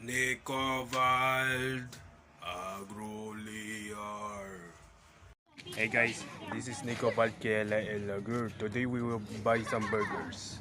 Nicovald Agroliar. Hey guys, this is Nicovald Kiela El Lagur. Today we will buy some burgers.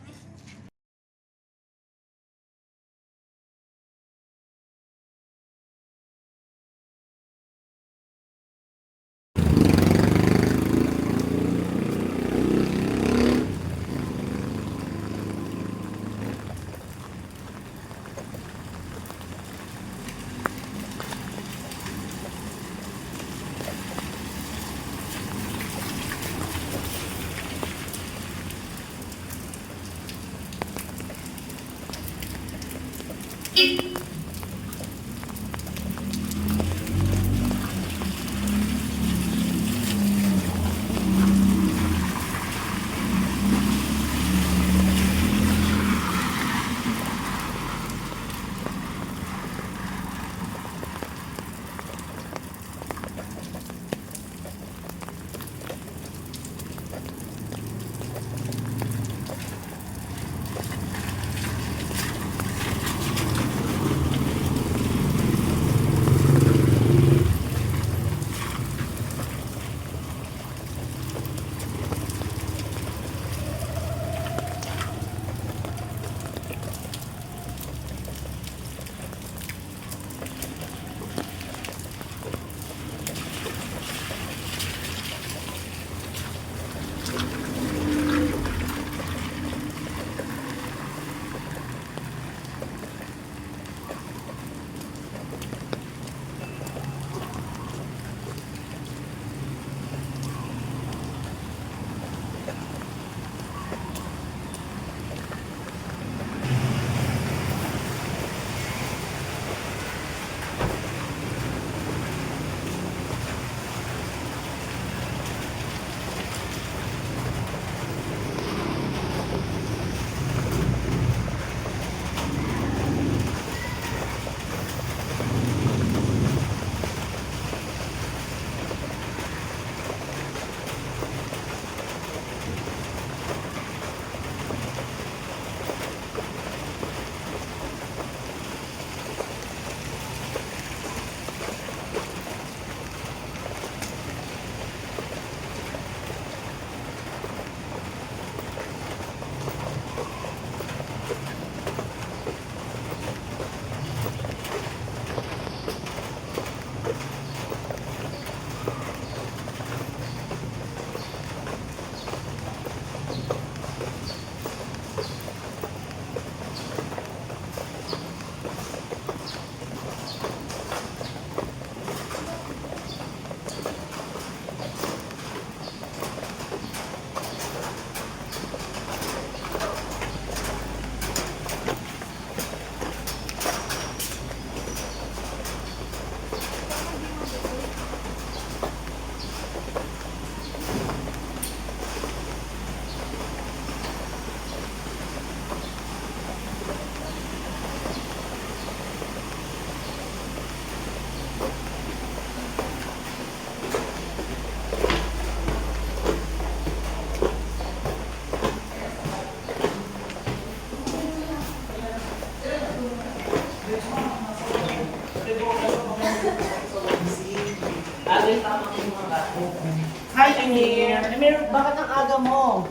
Hi, Amir. Amir, bakit ang aga mo?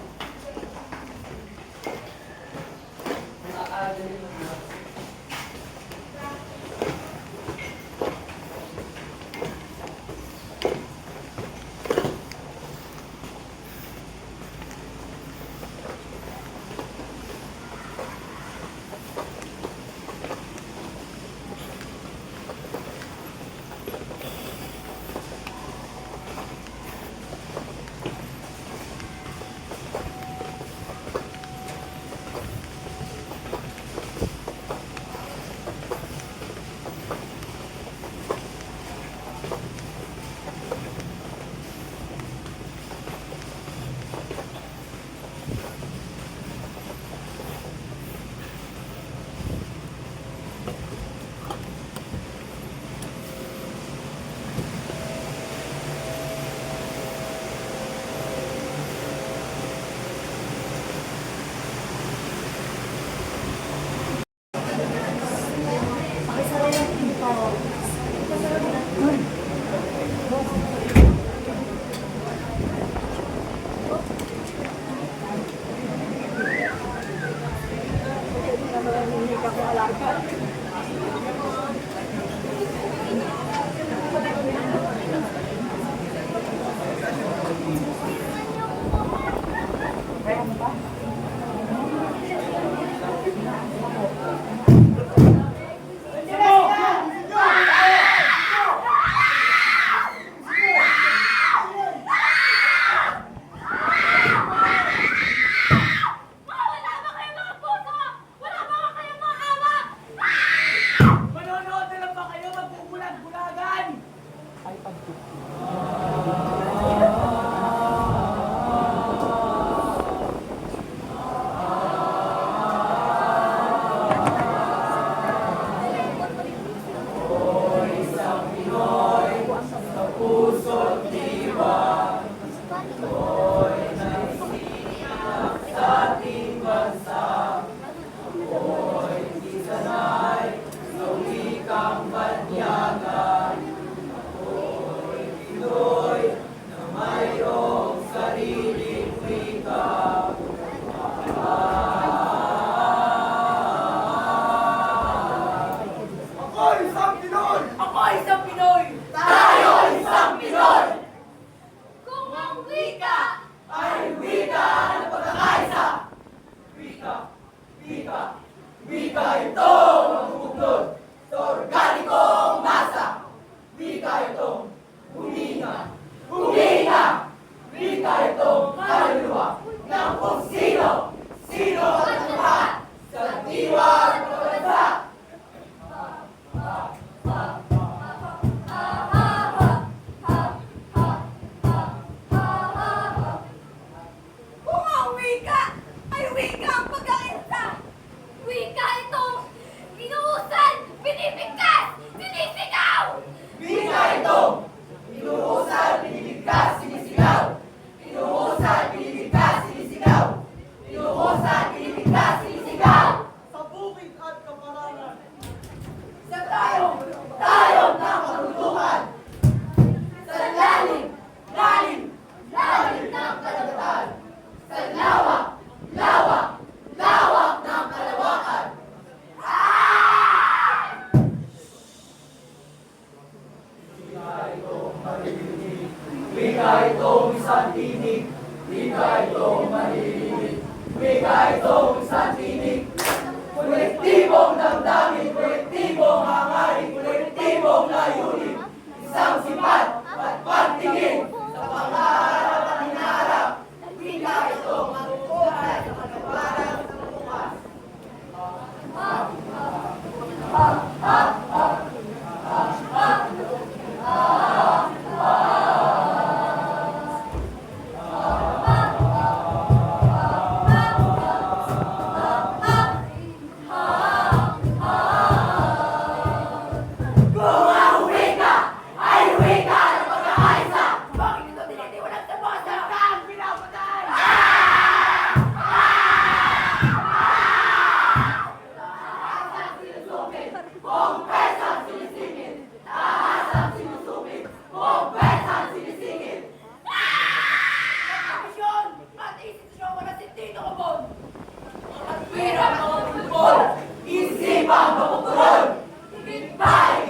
Pinipigkas! Sinisigaw! Wika ito! Inuusal, pinipigkas, sinisigaw! Inuusal, pinipigkas, sinisigaw! Inuusal, pinipigkas, sinisigaw! Sa bukid at kaparanan! Sa tayong ng karunungan! Sa lalim ng kalagatan! Sa lawak ng kalawakan! Wika itong isang tinig, wika itong maririnig, wika itong isang tinig. Kolektibong damdamin, kolektibong hangarin, kolektibong layunin, isang sipat at pagtingin sa pangarap at hinaharap. Wika itong manukuhan sa kanawaran sa bukas. Kung ang wika ay wika ng pagkakaisa, bakit ito tinitiwalag sa mga sarakan pinapatay? Kompensang sinisingit! Taasang sinusungit! Kompensang sinisingit! Kapisyon at institusyon wala si Tito Kabon! Mga pirang mga bulbol! Isipang makukulol! Higit pa sa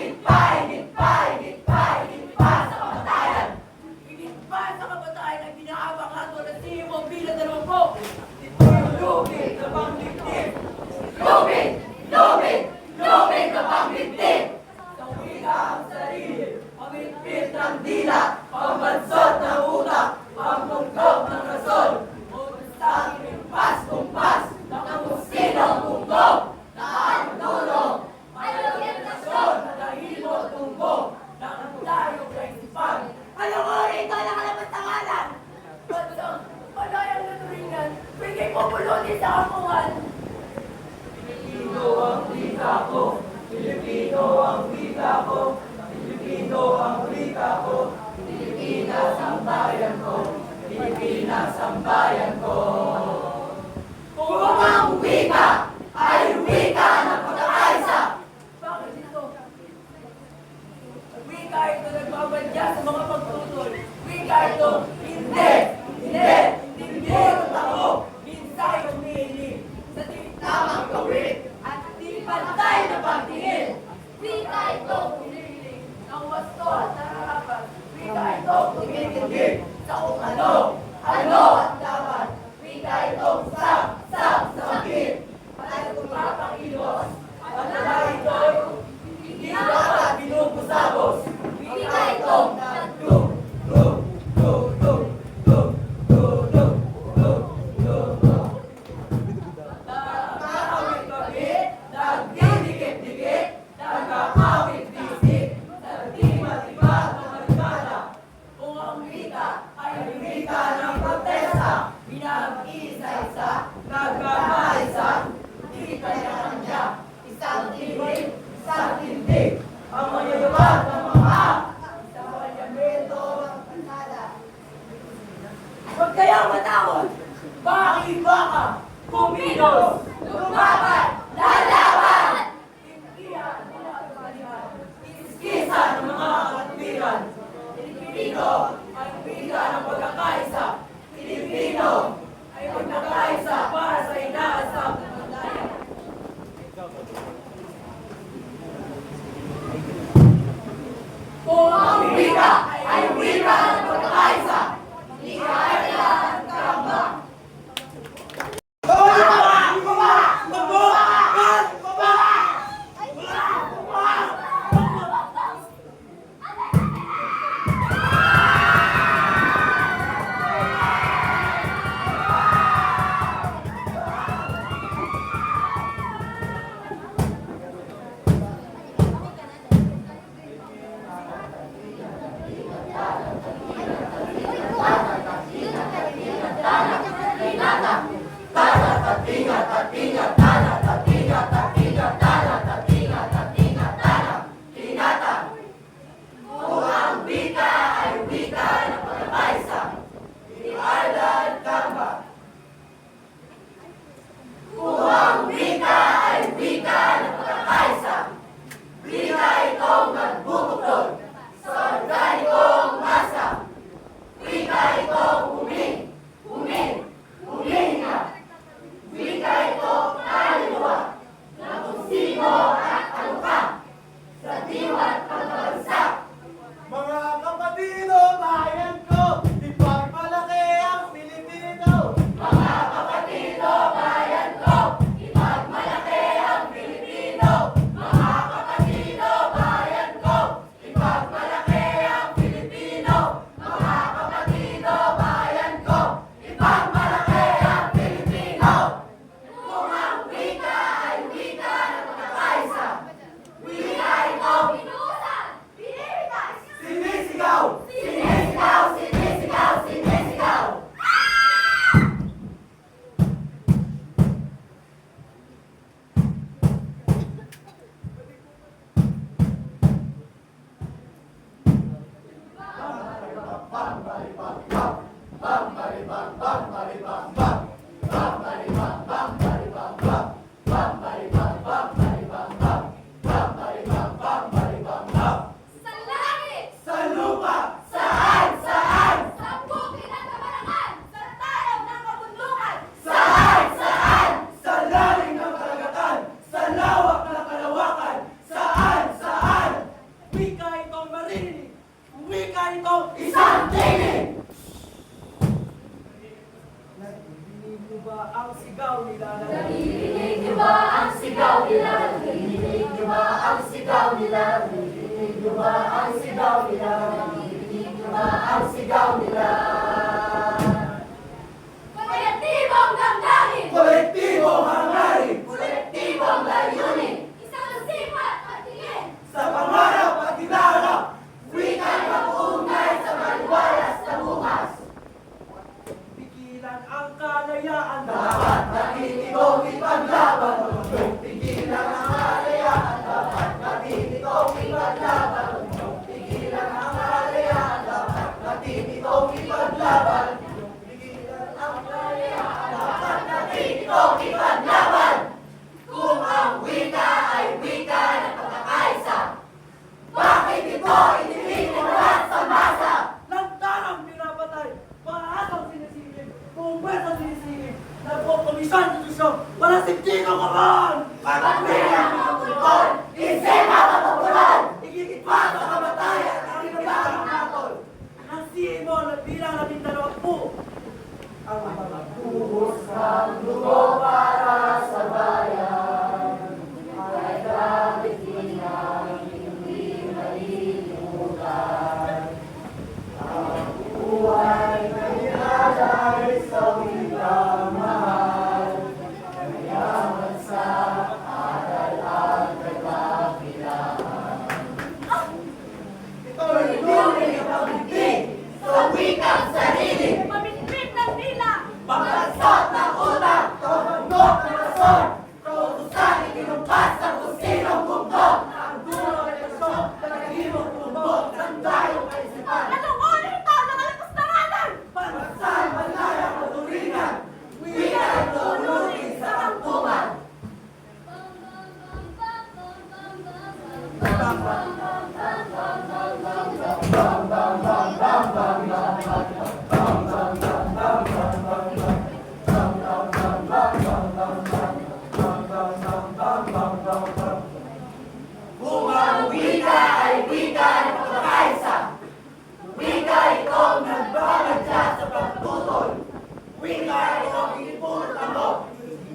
kamatayan! Higit pa sa kamatayan ang binahabang hatol at simo bilang dalawang lubid na pangligtib! Lubid na pangligtib! Sa wika ang sarili, pamilpit ng dila, pambansot ng utak, pampunggok ng rason, utos sa aking kumpas, nakamusinong punggok, naanulong, orientasyon, nagahilot tumbong, nakatayong kaisipan. Alam mo, ito ang nakalabat ng alam! Bansang, palayang naturingan, bigay mo pulutin sa kamungan. Pilipino ang wika ko, Pilipino ang wika ko, Pilipino ang wika ko, Pilipinas ang bayan ko, Pilipinas ang bayan ko. Kung ang wika ay wika ng pagkakaisa, bakit ito? Wika ito nagbabadya sa mga pagtutol. Wika ito, hindi ako. Minsay umiiling sa di tamang gawin at di pantay na pagtingin. Wika ito, umiiling ng wasto at nararapat. Wika ito, tumitingin sa kung ano at dapat. Wika itong sakit. At tumapangilos. At nalang ito'y hindi dapat binubusabos. Wika itong nakakawit gabi, nagdidikit-dikit, nagkakawit bisik, nagdi-matiba ng maligada. Kung ang wika ay wika ng protesta, pinag-isa-isa, nagkakaisa, di kanya-kanya, isang tinig, isang tindig, ang mayayabang ng mga sa panyamento ng pansada. Huwag kayang matawad, bakit baka, kumilos, lumaban, lalaban! Tindihan, pinapalihan, iskisa ng mga katwiran. Pilipino ay wika ng pagkakaisa. Pilipino ay pagkakaisa para sa inaasam na paglayan. Kung ang wika ay wika ng pagkakaisa, hindi kailangan karamba. ang sigaw nila? Naririnig niyo ba ang sigaw nila? Naririnig niyo ba ang sigaw nila? Kolektibong damdamin! Kolektibong hangarin! Kolektibong layunin! Isang sipat at tingin! Sa pangarap at hinaharap, wika'y mag-uugnay sa maliwalas na bukas. Pigilan ang kalayaan. Dapat natin itong ipaglaban. Pigilan ang kalayaan. Dapat natin itong ipaglaban. Pigilan ang kalayaan. Dapat natin itong ipaglaban. Pigilan ang kalayaan. Dapat natin itong ipaglaban. Kung ang wika ay wika ng pagkakaisa, bakit ito inipitin lahat sa masa? Lantarang pinapatay. Paasang sinisingin. Bumbesang sinisingin. Nagpupulisan ng Diyos. Wala siptiko ka man! Pagpapilya ng pagpulkol, isema pagpupulan, ikikitpa sa kamatayan ang inilang natol. Ang simo ng bilang na Mindanao po. Ang Buhos ng dugo para sa bayan, ay grabitin ang hindi malilimutan. Ang buhay na inalay sa wikang mahal, mayaman sa aral at nagkakilaan. Ito'y luring ang pagiging sa wikang sarili. Pamilipit ng dila! Pagkansot ng utang, kabandok ng rason, kautusan ikinumpas ng kung sinong bundok. Ang dulo ay pasok, nagahimong bundok, ng dayong kaisipan. Anong ulit ito ng alapustanganan? Pagsal malayang maturingan, wika ay tulunin sa kampungan. Kung ang wika ay wika ng pagkakaisa, wika itong nagbabadya sa pagtutol, wika itong inipulot ang loob,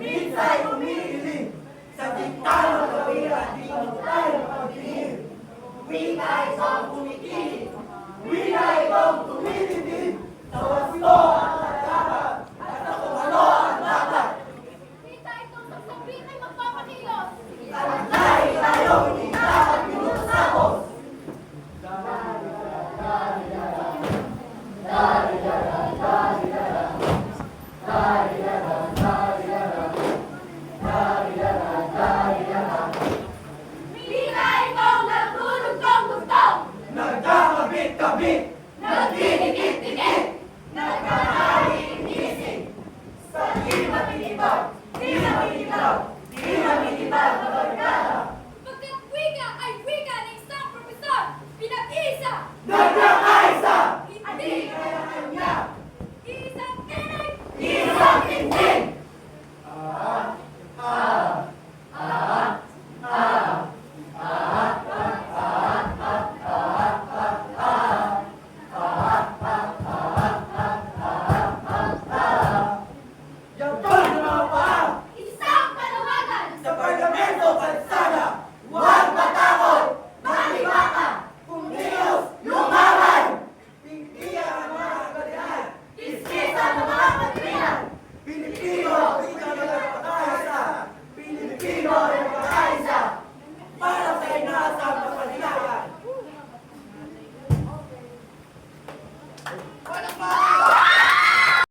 minsa'y umiiling, sa diktaang kawiran di magtay ng pagtingin. Wika itong kumikinig, wika itong tumitindin, sa wasto ang nagkakap, at sa kung ano ang dapat. Kita itong sagsabing ay magpapakilos! At dahil tayo hindi dapat pinusapos. Kita itong nagdulog kong gusto! Nagkakabit-kabit